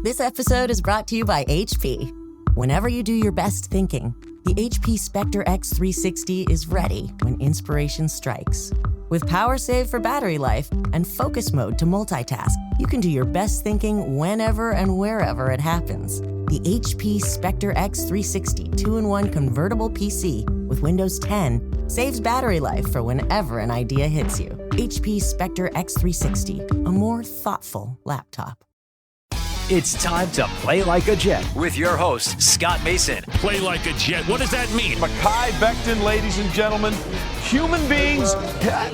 This episode is brought to you by HP. Whenever you do your best thinking, the HP Spectre X360 is ready when inspiration strikes. With power save for battery life and focus mode to multitask, you can do your best thinking whenever and wherever it happens. The HP Spectre X360 2-in-1 convertible PC with Windows 10 saves battery life for whenever an idea hits you. HP Spectre X360, a more thoughtful laptop. It's time to play like a Jet with your host, Scott Mason. Play like a Jet. What does that mean? Mekhi Becton, ladies and gentlemen. Human beings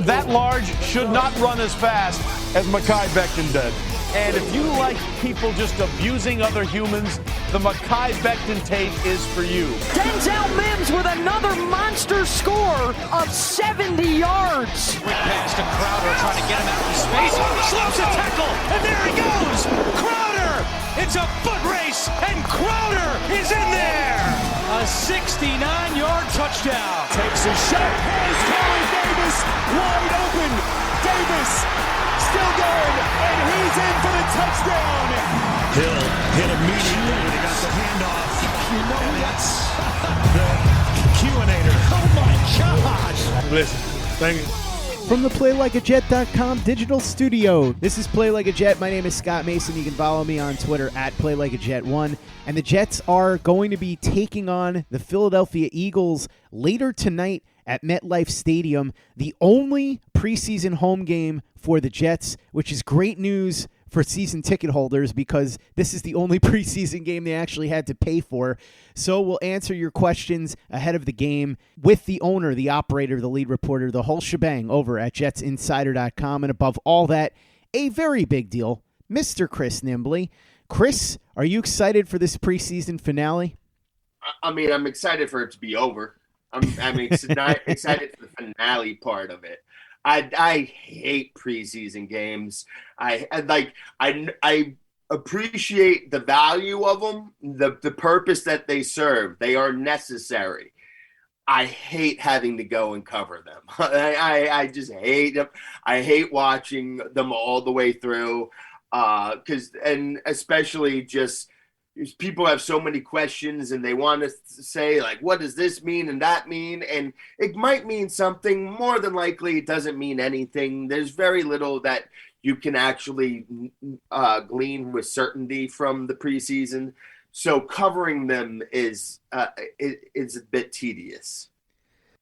that large should not run as fast as Mekhi Becton did. And if you like people just abusing other humans, the Mekhi Becton tape is for you. Denzel Mims with another monster score of 70 yards. Quick pass to Crowder, trying to get him out of space. Slips a tackle, and there he goes. Crowder! It's a foot race, and Crowder is in there. A 69-yard touchdown. Takes a shot. Here's Corey Davis, wide open. Davis still going, and he's in for the touchdown. Hill hit immediately when he got the handoff. You know and that's the Q-inator. Oh my gosh. Listen, thank you. From the PlayLikeAJet.com digital studio, this is Play Like a Jet. My name is Scott Mason. You can follow me on Twitter at PlayLikeAJet1. And the Jets are going to be taking on the Philadelphia Eagles later tonight at MetLife Stadium, the only preseason home game for the Jets, which is great news for season ticket holders because this is the only preseason game they actually had to pay for. So we'll answer your questions ahead of the game with the owner, the operator, the lead reporter, the whole shebang over at jetsinsider.com. And above all that, a very big deal, Mr. Chris Nimbley. Chris, are you excited for this preseason finale? I mean, I'm excited for it to be over. I'm excited for the finale part of it. I hate preseason games. I appreciate the value of them, the purpose that they serve. They are necessary. I hate having to go and cover them. I just hate them. I hate watching them all the way through and especially just people have so many questions and they want to say, like, what does this mean and that mean? And it might mean something. More than likely, it doesn't mean anything. There's very little that you can actually glean with certainty from the preseason. So covering them is a bit tedious.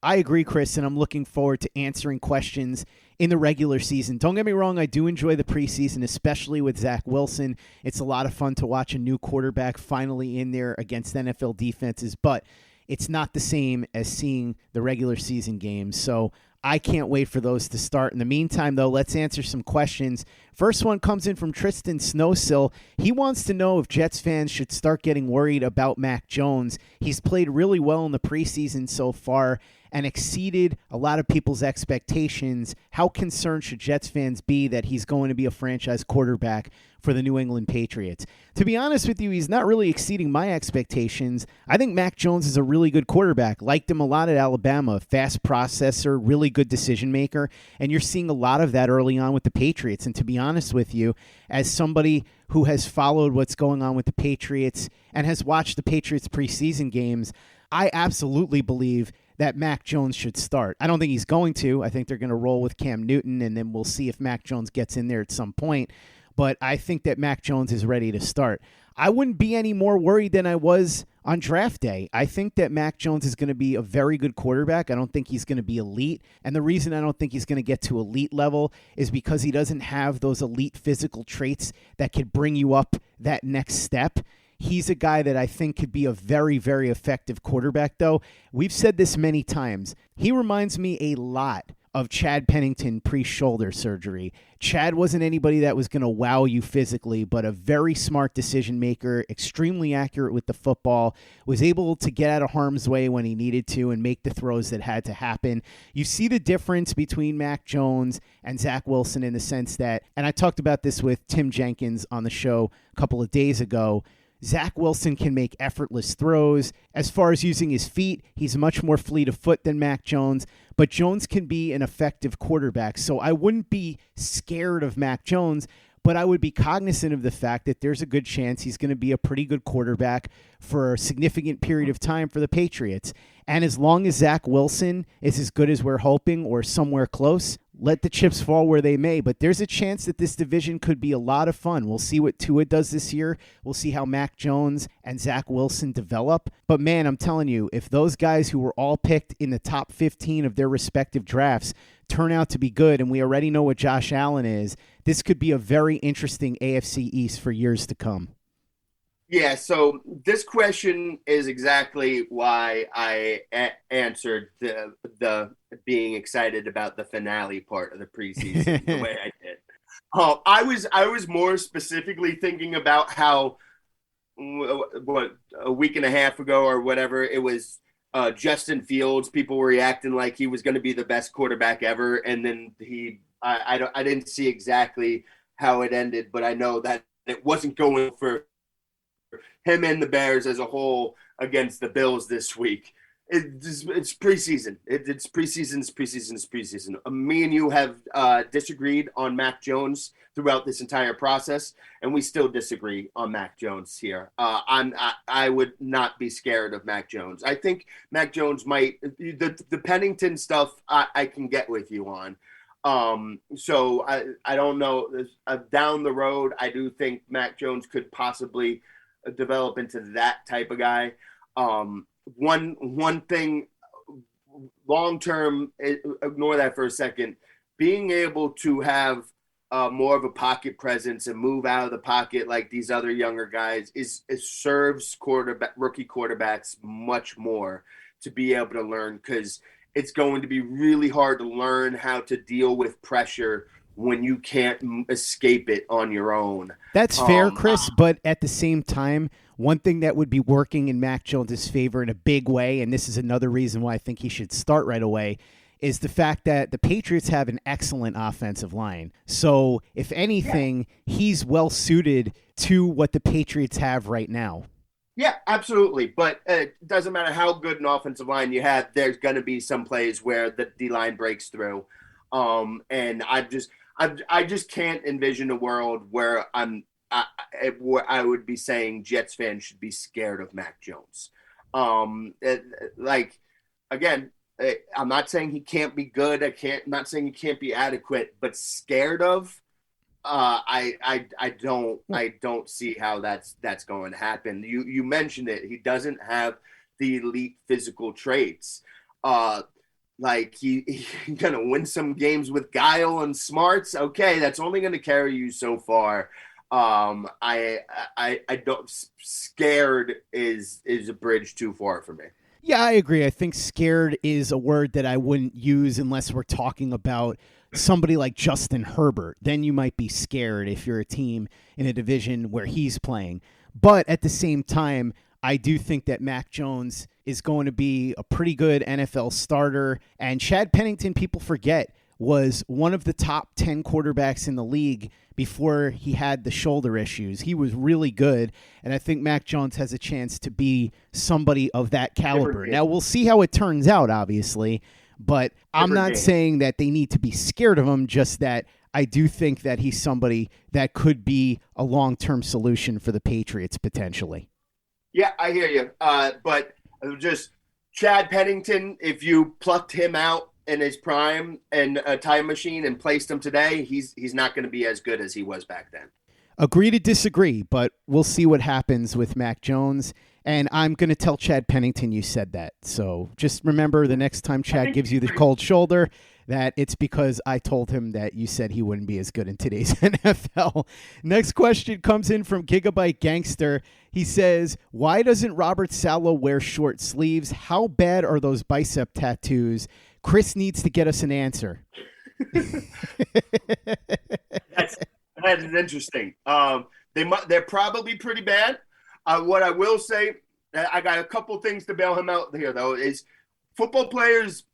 I agree, Chris, and I'm looking forward to answering questions in the regular season. Don't get me wrong, I do enjoy the preseason, especially with Zach Wilson. It's a lot of fun to watch a new quarterback finally in there against NFL defenses, but it's not the same as seeing the regular season games. So I can't wait for those to start. In the meantime, though, let's answer some questions. First one comes in from Tristan Snowsill. He wants to know if Jets fans should start getting worried about Mac Jones. He's played really well in the preseason so far and exceeded a lot of people's expectations. How concerned should Jets fans be that he's going to be a franchise quarterback for the New England Patriots? To be honest with you, he's not really exceeding my expectations. I think Mac Jones is a really good quarterback. Liked him a lot at Alabama. Fast processor, really good decision maker. And you're seeing a lot of that early on with the Patriots. And to be honest with you, as somebody who has followed what's going on with the Patriots and has watched the Patriots preseason games, I absolutely believe that Mac Jones should start. I don't think he's going to. I think they're going to roll with Cam Newton, and then we'll see if Mac Jones gets in there at some point. But I think that Mac Jones is ready to start. I wouldn't be any more worried than I was on draft day. I think that Mac Jones is going to be a very good quarterback. I don't think he's going to be elite. And the reason I don't think he's going to get to elite level is because he doesn't have those elite physical traits that could bring you up that next step. He's a guy that I think could be a very, very effective quarterback, though. We've said this many times. He reminds me a lot of Chad Pennington pre-shoulder surgery. Chad wasn't anybody that was going to wow you physically, but a very smart decision maker, extremely accurate with the football, was able to get out of harm's way when he needed to and make the throws that had to happen. You see the difference between Mac Jones and Zach Wilson in the sense that, and I talked about this with Tim Jenkins on the show a couple of days ago, Zach Wilson can make effortless throws. As far as using his feet, he's much more fleet of foot than Mac Jones, but Jones can be an effective quarterback. So I wouldn't be scared of Mac Jones, but I would be cognizant of the fact that there's a good chance he's going to be a pretty good quarterback for a significant period of time for the Patriots. And as long as Zach Wilson is as good as we're hoping or somewhere close, let the chips fall where they may. But there's a chance that this division could be a lot of fun. We'll see what Tua does this year. We'll see how Mac Jones and Zach Wilson develop. But, man, I'm telling you, if those guys who were all picked in the top 15 of their respective drafts turn out to be good, and we already know what Josh Allen is, this could be a very interesting AFC East for years to come. Yeah, so this question is exactly why I answered the being excited about the finale part of the preseason the way I did. I was more specifically thinking about how a week and a half ago or whatever it was, Justin Fields. People were reacting like he was going to be the best quarterback ever, and then I didn't see exactly how it ended, but I know that it wasn't going for him and the Bears as a whole against the Bills this week. It's preseason. It's preseason. Me and you have disagreed on Mac Jones throughout this entire process, and we still disagree on Mac Jones here. I would not be scared of Mac Jones. I think Mac Jones might the Pennington stuff I can get with you on. So I don't know. Down the road, I do think Mac Jones could possibly develop into that type of guy. One thing, long term, ignore that for a second. Being able to have more of a pocket presence and move out of the pocket like these other younger guys serves rookie quarterbacks much more to be able to learn, because it's going to be really hard to learn how to deal with pressure when you can't escape it on your own. That's fair, Chris, but at the same time, one thing that would be working in Mac Jones' favor in a big way, and this is another reason why I think he should start right away, is the fact that the Patriots have an excellent offensive line. So, if anything, he's well-suited to what the Patriots have right now. Yeah, absolutely. But it doesn't matter how good an offensive line you have, there's going to be some plays where the D-line breaks through. And I just can't envision a world where I would be saying Jets fans should be scared of Mac Jones. Again, I'm not saying he can't be good. I'm not saying he can't be adequate, but scared of, I don't see how that's going to happen. You mentioned it. He doesn't have the elite physical traits. He's gonna win some games with guile and smarts. Okay, that's only gonna carry you so far. I don't. Scared is a bridge too far for me. Yeah, I agree. I think scared is a word that I wouldn't use unless we're talking about somebody like Justin Herbert. Then you might be scared if you're a team in a division where he's playing. But at the same time, I do think that Mac Jones is going to be a pretty good NFL starter. And Chad Pennington, people forget, was one of the top 10 quarterbacks in the league before he had the shoulder issues. He was really good, and I think Mac Jones has a chance to be somebody of that caliber. Now, we'll see how it turns out, obviously, but I'm not saying that they need to be scared of him, just that I do think that he's somebody that could be a long-term solution for the Patriots, potentially. Yeah, I hear you. But just Chad Pennington, if you plucked him out in his prime and a time machine and placed him today, he's not going to be as good as he was back then. Agree to disagree, but we'll see what happens with Mac Jones. And I'm going to tell Chad Pennington you said that. So just remember the next time Chad gives you the cold shoulder that it's because I told him that you said he wouldn't be as good in today's NFL. Next question comes in from Gigabyte Gangster. He says, why doesn't Robert Saleh wear short sleeves? How bad are those bicep tattoos? Chris needs to get us an answer. That is interesting. They're probably pretty bad. What I will say, I got a couple things to bail him out here, though, is football players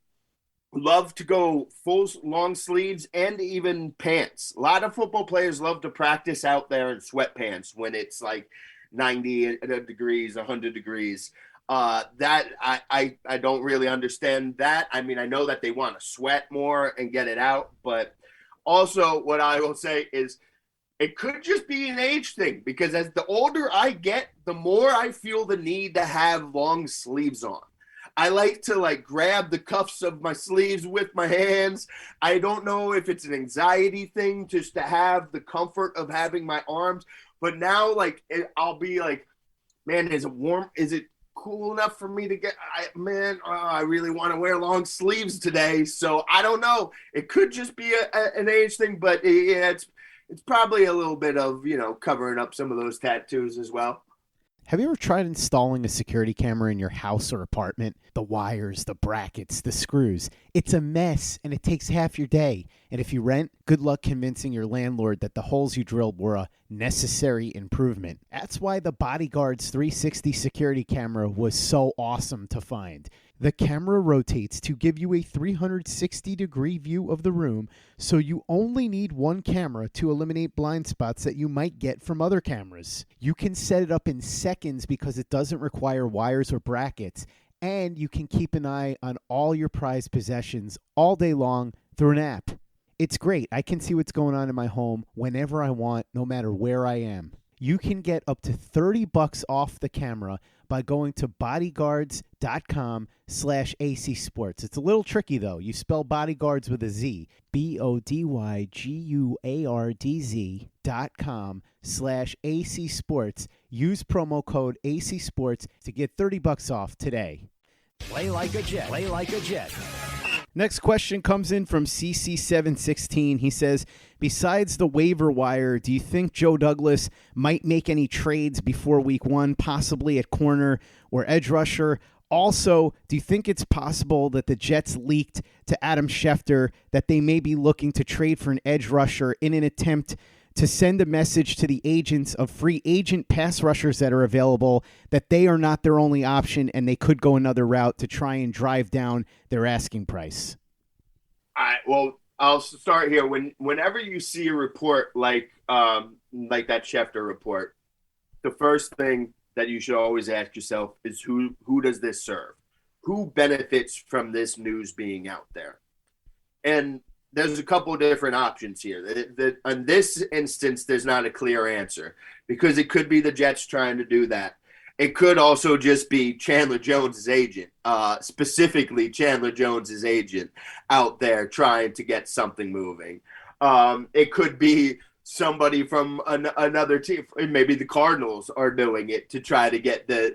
love to go full long sleeves and even pants. A lot of football players love to practice out there in sweatpants when it's like 90 degrees, 100 degrees. That I don't really understand that. I mean, I know that they want to sweat more and get it out, but also what I will say is it could just be an age thing, because as the older I get, the more I feel the need to have long sleeves on. I like to grab the cuffs of my sleeves with my hands. I don't know if it's an anxiety thing just to have the comfort of having my arms, but now I'll be like, man, is it warm? Is it cool enough for me to get, I really want to wear long sleeves today. So I don't know. It could just be an age thing, but yeah, it's probably a little bit of, covering up some of those tattoos as well. Have you ever tried installing a security camera in your house or apartment? The wires, the brackets, the screws. It's a mess, and it takes half your day. And if you rent, good luck convincing your landlord that the holes you drilled were a necessary improvement. That's why the Bodyguard's 360 security camera was so awesome to find. The camera rotates to give you a 360-degree view of the room, so you only need one camera to eliminate blind spots that you might get from other cameras. You can set it up in seconds because it doesn't require wires or brackets, and you can keep an eye on all your prized possessions all day long through an app. It's great. I can see what's going on in my home whenever I want, no matter where I am. You can get up to $30 off the camera by going to bodyguards.com/AC Sports. It's a little tricky, though. You spell bodyguards with a Z. BODYGUARDZ.com/AC Sports. Use promo code AC Sports to get $30 off today. Play like a Jet. Play like a Jet. Next question comes in from CC716. He says, besides the waiver wire, do you think Joe Douglas might make any trades before week 1, possibly at corner or edge rusher? Also, do you think it's possible that the Jets leaked to Adam Schefter that they may be looking to trade for an edge rusher in an attempt to send a message to the agents of free agent pass rushers that are available that they are not their only option and they could go another route to try and drive down their asking price? All right, well, I'll start here. Whenever you see a report like that Schefter report, the first thing that you should always ask yourself is who does this serve? Who benefits from this news being out there? And there's a couple of different options here. In this instance, there's not a clear answer because it could be the Jets trying to do that. It could also just be Chandler Jones' agent, specifically Chandler Jones' agent out there trying to get something moving. It could be somebody from another team. Maybe the Cardinals are doing it to try to get the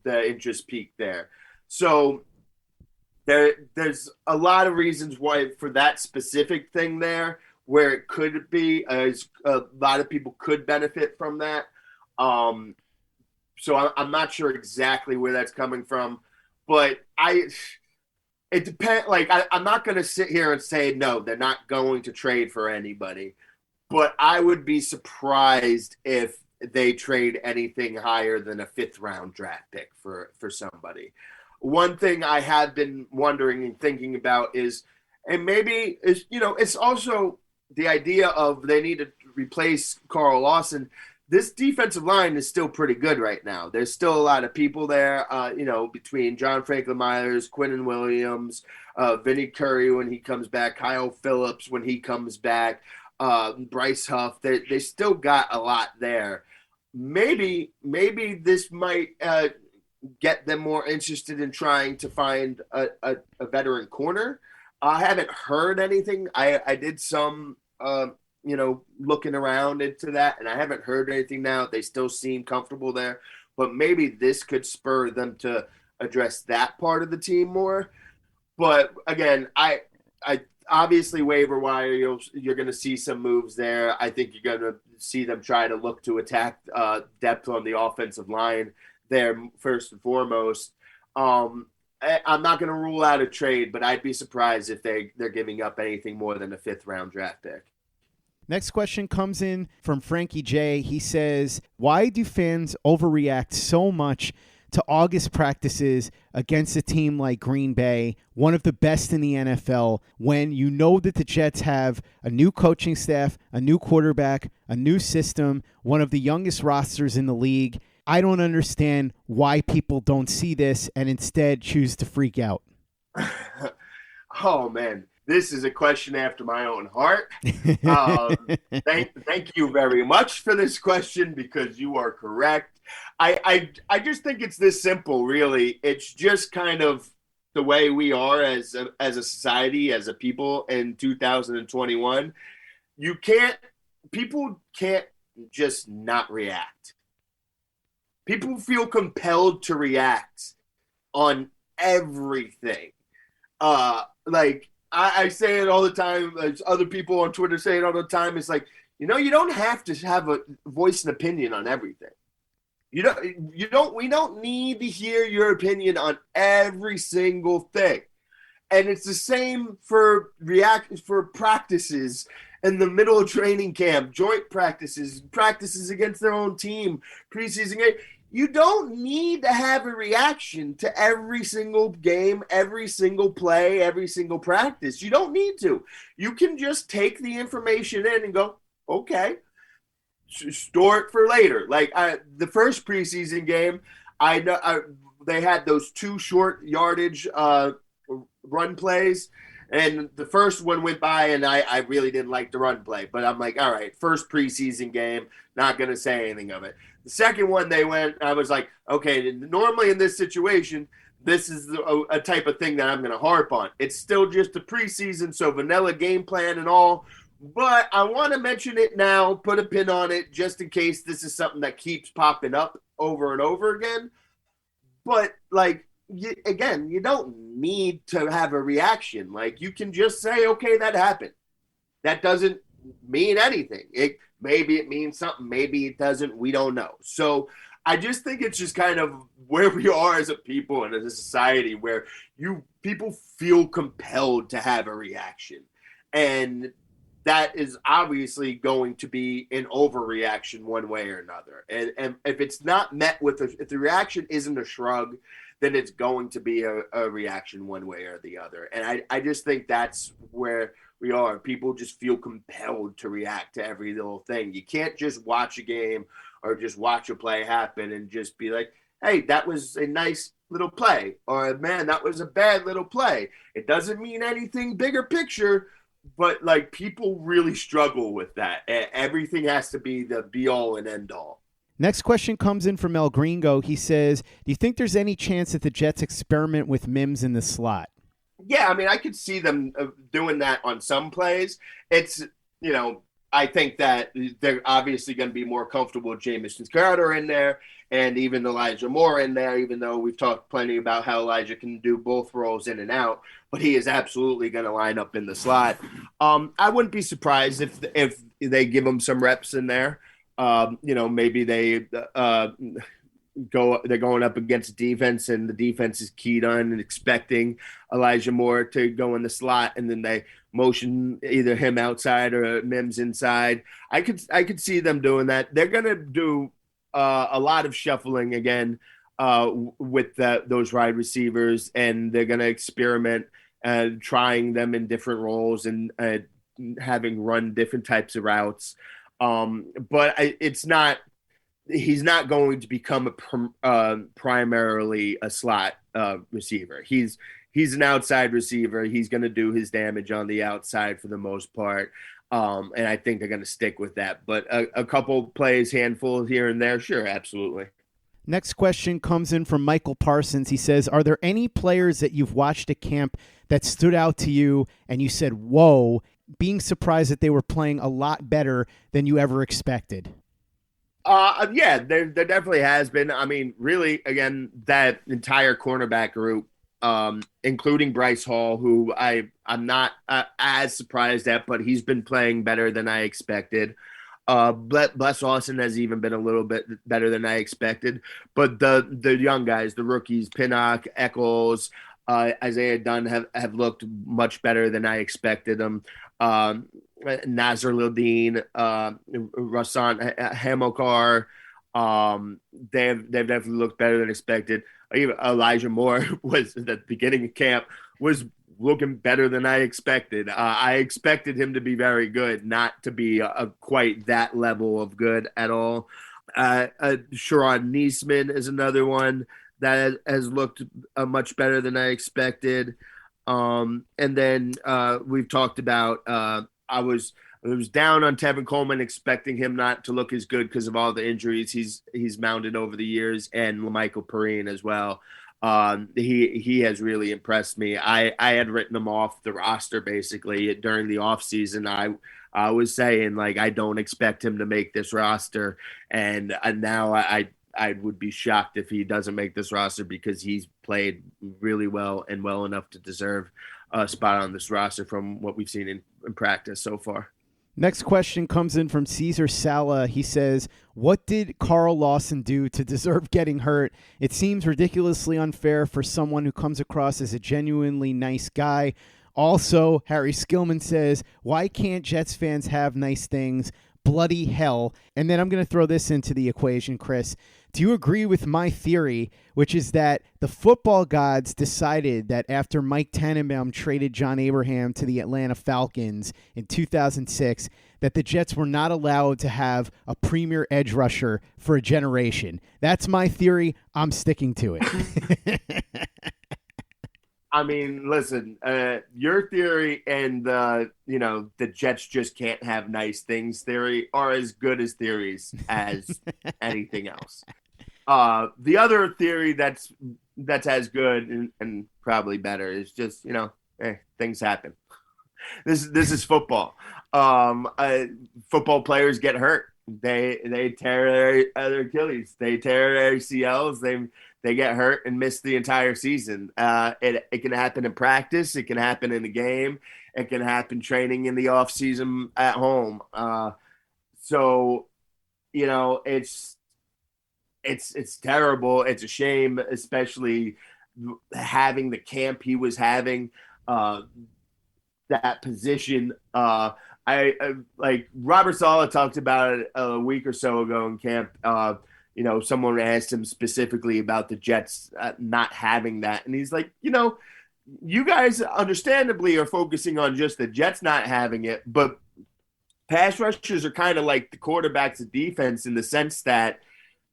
interest peak there. So there's a lot of reasons why for that specific thing there, where it could be a lot of people could benefit from that. So I'm not sure exactly where that's coming from, but it depends. I'm not going to sit here and say, no, they're not going to trade for anybody, but I would be surprised if they trade anything higher than a 5th round draft pick for somebody. One thing I have been wondering and thinking about is, and maybe it's also the idea of they need to replace Carl Lawson. This defensive line is still pretty good right now. There's still a lot of people there, between John Franklin Myers, Quinnen Williams, Vinny Curry when he comes back, Kyle Phillips when he comes back, Bryce Huff. They still got a lot there. Maybe this might get them more interested in trying to find a veteran corner. I haven't heard anything. I did some looking around into that, and I haven't heard anything now. They still seem comfortable there, but maybe this could spur them to address that part of the team more. But again, I obviously waiver wire, you're going to see some moves there. I think you're going to see them try to look to attack depth on the offensive line there first and foremost. I'm not going to rule out a trade, but I'd be surprised if they're giving up anything more than a 5th round draft pick. Next question comes in from Frankie J. He says, why do fans overreact so much to August practices against a team like Green Bay, one of the best in the NFL, when you know that the Jets have a new coaching staff, a new quarterback, a new system, one of the youngest rosters in the league? I don't understand why people don't see this and instead choose to freak out. Oh, man. This is a question after my own heart. Thank you very much for this question, because you are correct. I just think it's this simple, really. It's just kind of the way we are as a society, as a people in 2021. People can't just not react. People feel compelled to react on everything. I say it all the time. Other people on Twitter say it all the time. It's like, you don't have to have a voice and opinion on everything. We don't need to hear your opinion on every single thing. And it's the same for practices in the middle of training camp, joint practices against their own team, preseason game. You don't need to have a reaction to every single game, every single play, every single practice. You don't need to. You can just take the information in and go, okay, store it for later. Like the first preseason game, I know they had those 2 short yardage run plays. And the first one went by, and I really didn't like the run play. But I'm like, all right, first preseason game, not going to say anything of it. The second one they went, I was like, okay, normally in this situation, this is a type of thing that I'm going to harp on. It's still just a preseason, so vanilla game plan and all. But I want to mention it now, put a pin on it, just in case this is something that keeps popping up over and over again. But, you don't need to have a reaction. Like, you can just say, okay, that happened. That doesn't mean anything. Maybe it means something. Maybe it doesn't. We don't know. So I just think it's just kind of where we are as a people and as a society, where people feel compelled to have a reaction. And that is obviously going to be an overreaction one way or another. And if it's not met with if the reaction isn't a shrug, then it's going to be a reaction one way or the other. And I just think that's where we are. People just feel compelled to react to every little thing. You can't just watch a game or just watch a play happen and just be like, hey, that was a nice little play, or man, that was a bad little play. It doesn't mean anything bigger picture, but people really struggle with that. Everything has to be the be all and end all. Next question comes in from El Gringo. He says, do you think there's any chance that the Jets experiment with Mims in the slot? Yeah, I mean, I could see them doing that on some plays. It's, I think that they're obviously going to be more comfortable with Jamison Crowder in there and even Elijah Moore in there, even though we've talked plenty about how Elijah can do both roles in and out, but he is absolutely going to line up in the slot. I wouldn't be surprised if they give him some reps in there. Maybe they're going up against defense and the defense is keyed on and expecting Elijah Moore to go in the slot, and then they motion either him outside or Mims inside. I could see them doing that. They're going to do a lot of shuffling again with those wide receivers, and they're going to experiment trying them in different roles and having run different types of routes. But he's not going to become primarily a slot receiver. He's an outside receiver. He's going to do his damage on the outside for the most part. And I think they're going to stick with that. But a couple plays, handful here and there, sure, absolutely. Next question comes in from Michael Parsons. He says, are there any players that you've watched at camp that stood out to you and you said, whoa, being surprised that they were playing a lot better than you ever expected? Yeah, there definitely has been. I mean, really, again, that entire cornerback group, including Bryce Hall, who I'm not as surprised at, but he's been playing better than I expected. Bless Austin has even been a little bit better than I expected. But the young guys, the rookies, Pinnock, Eccles, Isaiah Dunn have looked much better than I expected them. Nazar Lildeen, Rasan Hamilcar, they've definitely looked better than expected. Even Elijah Moore was at the beginning of camp was looking better than I expected. I expected him to be very good, not to be quite that level of good at all. Sharon Niesman is another one that has looked much better than I expected. And then we've talked about I was down on Tevin Coleman, expecting him not to look as good because of all the injuries he's mounted over the years, and LaMichael Perrine as well. He has really impressed me. I had written him off the roster basically during the offseason. I was saying, like, I don't expect him to make this roster, and now I would be shocked if he doesn't make this roster, because he's played really well and well enough to deserve a spot on this roster from what we've seen in practice so far. Next question comes in from Caesar Sala. He says, what did Carl Lawson do to deserve getting hurt? It seems ridiculously unfair for someone who comes across as a genuinely nice guy. Also, Harry Skillman says, why can't Jets fans have nice things? Bloody hell. And then I'm going to throw this into the equation, Chris. Do you agree with my theory, which is that the football gods decided that after Mike Tannenbaum traded John Abraham to the Atlanta Falcons in 2006, that the Jets were not allowed to have a premier edge rusher for a generation? That's my theory. I'm sticking to it. I mean, listen, your theory and the Jets just can't have nice things theory are as good as theories as anything else. The other theory that's as good and probably better is just, things happen. This is football. Football players get hurt. They tear their Achilles. They tear their ACLs. They get hurt and miss the entire season. It can happen in practice. It can happen in the game. It can happen training in the off season at home. So, it's terrible. It's a shame, especially having the camp he was having, that position. I like Robert Saleh talked about it a week or so ago in camp. Someone asked him specifically about the Jets not having that. And he's like, you guys understandably are focusing on just the Jets not having it, but pass rushers are kind of like the quarterbacks of defense in the sense that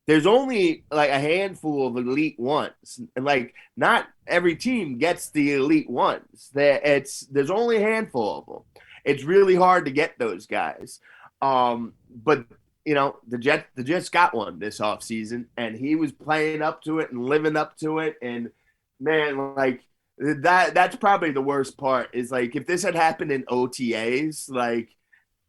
there's only like a handful of elite ones, and like not every team gets the elite ones. There's only a handful of them. It's really hard to get those guys. But the Jets got one this offseason, and he was playing up to it and living up to it. And man, like that's probably the worst part is like if this had happened in OTAs, like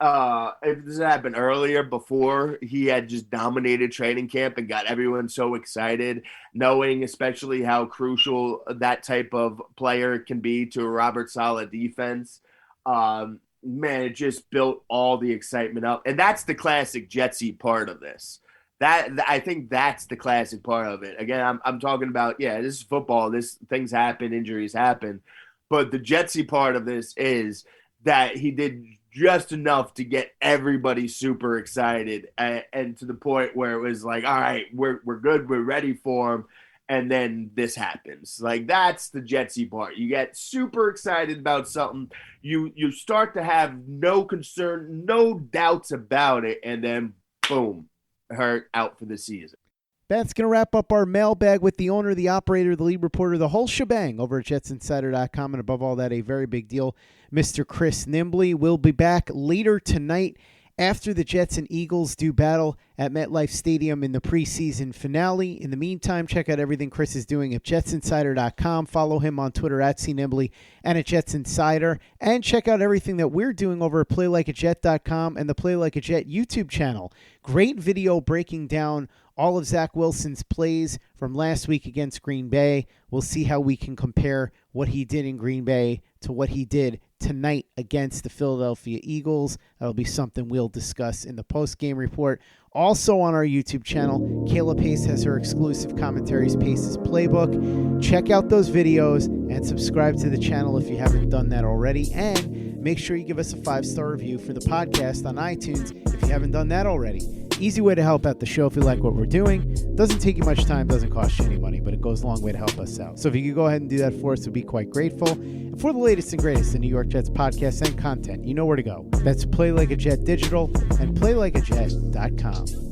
if this had happened earlier before he had just dominated training camp and got everyone so excited, knowing especially how crucial that type of player can be to a Robert Saleh defense. Man, it just built all the excitement up. And that's the classic Jetsy part of this. I think that's the classic part of it. Again, I'm talking about, this is football. Things happen, injuries happen. But the Jetsy part of this is that he did just enough to get everybody super excited and to the point where it was like, all right, we're good. We're ready for him. And then this happens. Like, that's the Jetsy part. You get super excited about something. You start to have no concern, no doubts about it. And then, boom, hurt, out for the season. That's going to wrap up our mailbag with the owner, the operator, the lead reporter, the whole shebang over at jetsinsider.com. And above all that, a very big deal, Mr. Chris Nimbley will be back later tonight after the Jets and Eagles do battle at MetLife Stadium in the preseason finale. In the meantime, check out everything Chris is doing at jetsinsider.com. Follow him on Twitter at @CNimbley and at JetsInsider. And check out everything that we're doing over at playlikeajet.com and the Play Like a Jet YouTube channel. Great video breaking down all of Zach Wilson's plays from last week against Green Bay. We'll see how we can compare what he did in Green Bay to what he did tonight against the Philadelphia Eagles. That'll be something we'll discuss in the post-game report. Also on our YouTube channel, Kayla Pace has her exclusive commentaries, Pace's Playbook. Check out those videos and subscribe to the channel if you haven't done that already. And make sure you give us a 5-star review for the podcast on iTunes if you haven't done that already. Easy way to help out the show if you like what we're doing. Doesn't take you much time, doesn't cost you any money, but it goes a long way to help us out. So if you could go ahead and do that for us, we'd be quite grateful. And for the latest and greatest in New York Jets podcasts and content, you know where to go. That's Play Like a Jet Digital and playlikeajet.com.